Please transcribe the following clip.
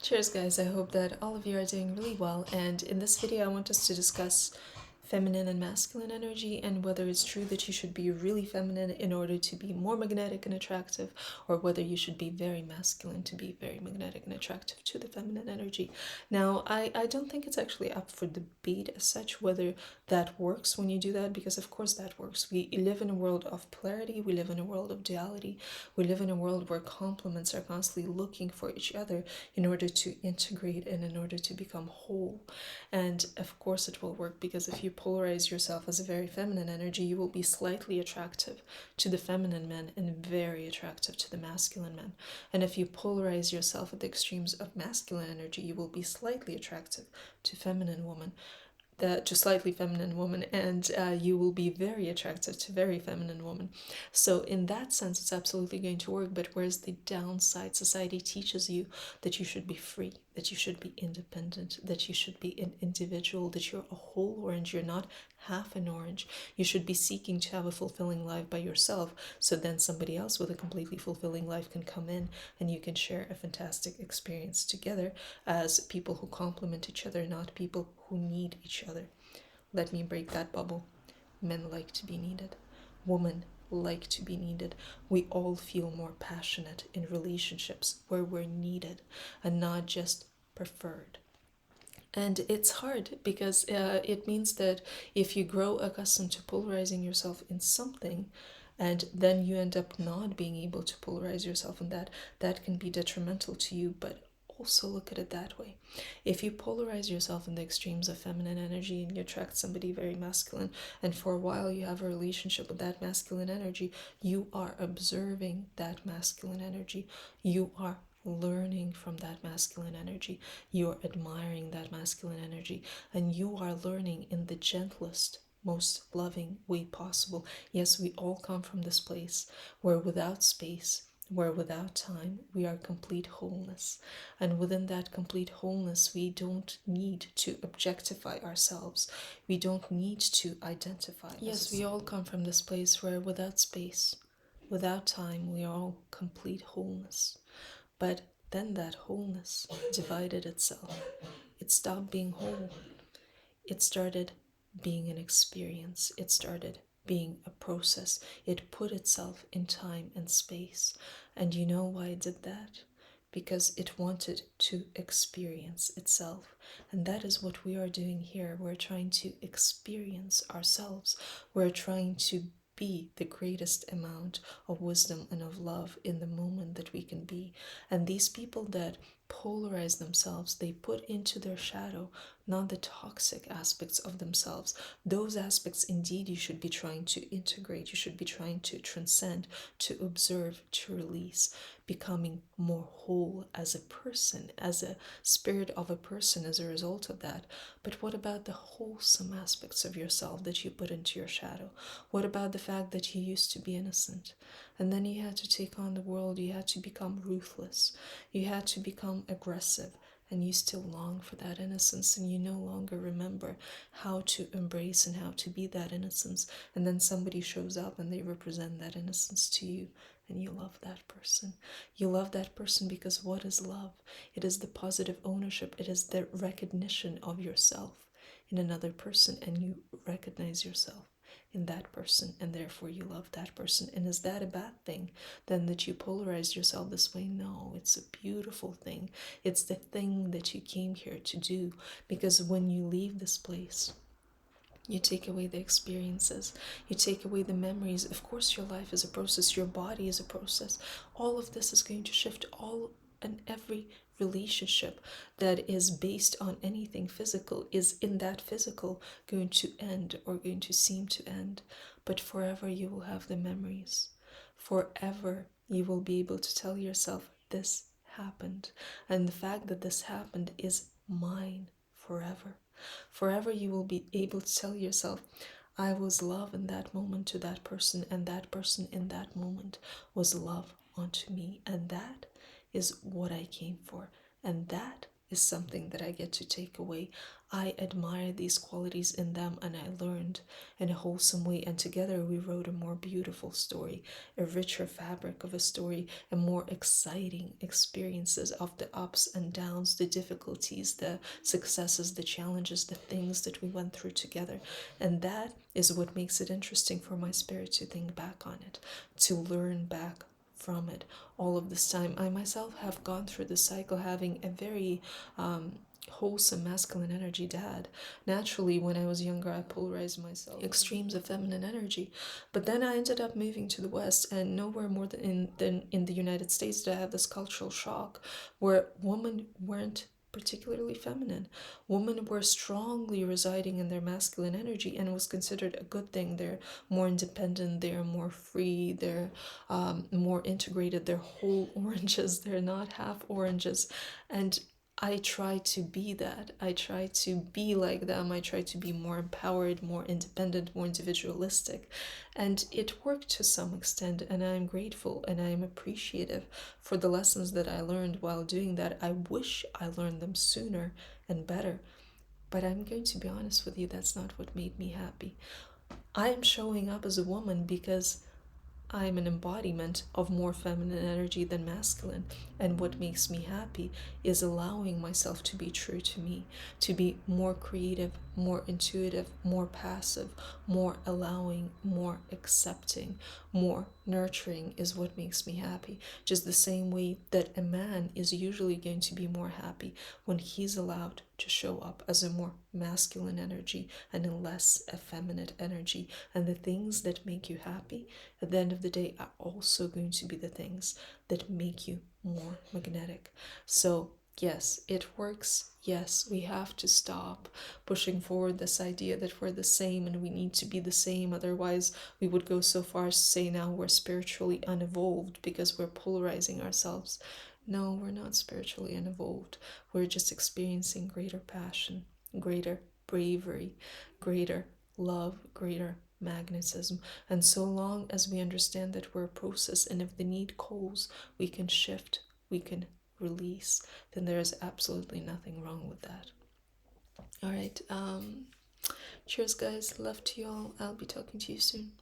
Cheers guys, I hope that all of you are doing really well, and in this video I want us to discuss feminine and masculine energy and whether it's true that you should be really feminine in order to be more magnetic and attractive, or whether you should be very masculine to be very magnetic and attractive to the feminine energy. Now, I don't think it's actually up for debate as such whether that works when you do that, because of course that works. We live in a world of polarity, we live in a world of duality, we live in a world where complements are constantly looking for each other in order to integrate and in order to become whole. And of course it will work, because if you polarize yourself as a very feminine energy, you will be slightly attractive to the feminine men and very attractive to the masculine men. And if you polarize yourself at the extremes of masculine energy, you will be slightly attractive to feminine women, to slightly feminine woman, and you will be very attractive to very feminine woman. So in that sense it's absolutely going to work. But where's the downside? Society teaches you that you should be free, that you should be independent, that you should be an individual, that you're a whole orange, you're not half an orange. You should be seeking to have a fulfilling life by yourself, so then somebody else with a completely fulfilling life can come in and you can share a fantastic experience together as people who complement each other, not people who need each other. Let me break that bubble. Men like to be needed. Women like to be needed. We all feel more passionate in relationships where we're needed and not just preferred. And it's hard because it means that if you grow accustomed to polarizing yourself in something, and then you end up not being able to polarize yourself in that, that can be detrimental to you. But also look at it that way. If you polarize yourself in the extremes of feminine energy and you attract somebody very masculine, and for a while you have a relationship with that masculine energy, you are observing that masculine energy. You are learning from that masculine energy. You're admiring that masculine energy, and you are learning in the gentlest, most loving way possible. Yes, we all come from this place where without space, where without time, we are complete wholeness. And within that complete wholeness, we don't need to objectify ourselves. We don't need to identify. Yes, we all come from this place where without space, without time, we are all complete wholeness. But then that wholeness divided itself. It stopped being whole. It started being an experience. It started being a process. It put itself in time and space. And you know why it did that? Because it wanted to experience itself. And that is what we are doing here. We're trying to experience ourselves. We're trying to be the greatest amount of wisdom and of love in the moment that we can be. And these people that polarize themselves, they put into their shadow not the toxic aspects of themselves. Those aspects indeed you should be trying to integrate, you should be trying to transcend, to observe, to release, becoming more whole as a person, as a spirit of a person as a result of that. But what about the wholesome aspects of yourself that you put into your shadow? What about the fact that you used to be innocent, and then you had to take on the world, you had to become ruthless, you had to become aggressive, and you still long for that innocence, and you no longer remember how to embrace and how to be that innocence, and then somebody shows up and they represent that innocence to you, and you love that person. You love that person because what is love? It is the positive ownership, it is the recognition of yourself in another person, and you recognize yourself in that person, and therefore you love that person. And is that a bad thing then that you polarize yourself this way? No, it's a beautiful thing. It's the thing that you came here to do, because when you leave this place, you take away the experiences, you take away the memories. Of course, your life is a process, your body is a process. All of this is going to shift. All and every relationship that is based on anything physical is in that physical going to end, or going to seem to end. But forever you will have the memories. Forever you will be able to tell yourself, this happened, and the fact that this happened is mine forever. Forever you will be able to tell yourself, I was love in that moment to that person, and that person in that moment was love unto me, and that is what I came for, and that is something that I get to take away. I admire these qualities in them, and I learned in a wholesome way, and together we wrote a more beautiful story, a richer fabric of a story, and more exciting experiences of the ups and downs, the difficulties, the successes, the challenges, the things that we went through together. And that is what makes it interesting for my spirit to think back on it, to learn back from it. All of this time, I myself have gone through the cycle, having a very wholesome masculine energy dad. Naturally, when I was younger, I polarized myself extremes of feminine energy, but then I ended up moving to the West, and nowhere more than in the United States did I have this cultural shock where women weren't particularly feminine. Women were strongly residing in their masculine energy, and it was considered a good thing. They're more independent, they're more free, they're more integrated, they're whole oranges, they're not half oranges. And I try to be that. I try to be like them. I try to be more empowered, more independent, more individualistic. And it worked to some extent, and I'm grateful and I'm appreciative for the lessons that I learned while doing that. I wish I learned them sooner and better. But I'm going to be honest with you, that's not what made me happy. I'm showing up as a woman because I'm an embodiment of more feminine energy than masculine, and what makes me happy is allowing myself to be true to me, to be more creative, more intuitive, more passive, more allowing, more accepting, more nurturing is what makes me happy. Just the same way that a man is usually going to be more happy when he's allowed to show up as a more masculine energy and a less effeminate energy. And the things that make you happy at the end of the day are also going to be the things that make you more magnetic. So yes, it works. Yes, we have to stop pushing forward this idea that we're the same and we need to be the same. Otherwise, we would go so far as to say now we're spiritually unevolved because we're polarizing ourselves. No, we're not spiritually unevolved. We're just experiencing greater passion, greater bravery, greater love, greater magnetism. And so long as we understand that we're a process, and if the need calls, we can shift, we can release, then there is absolutely nothing wrong with that. All right. Cheers, guys. Love to y'all. I'll be talking to you soon.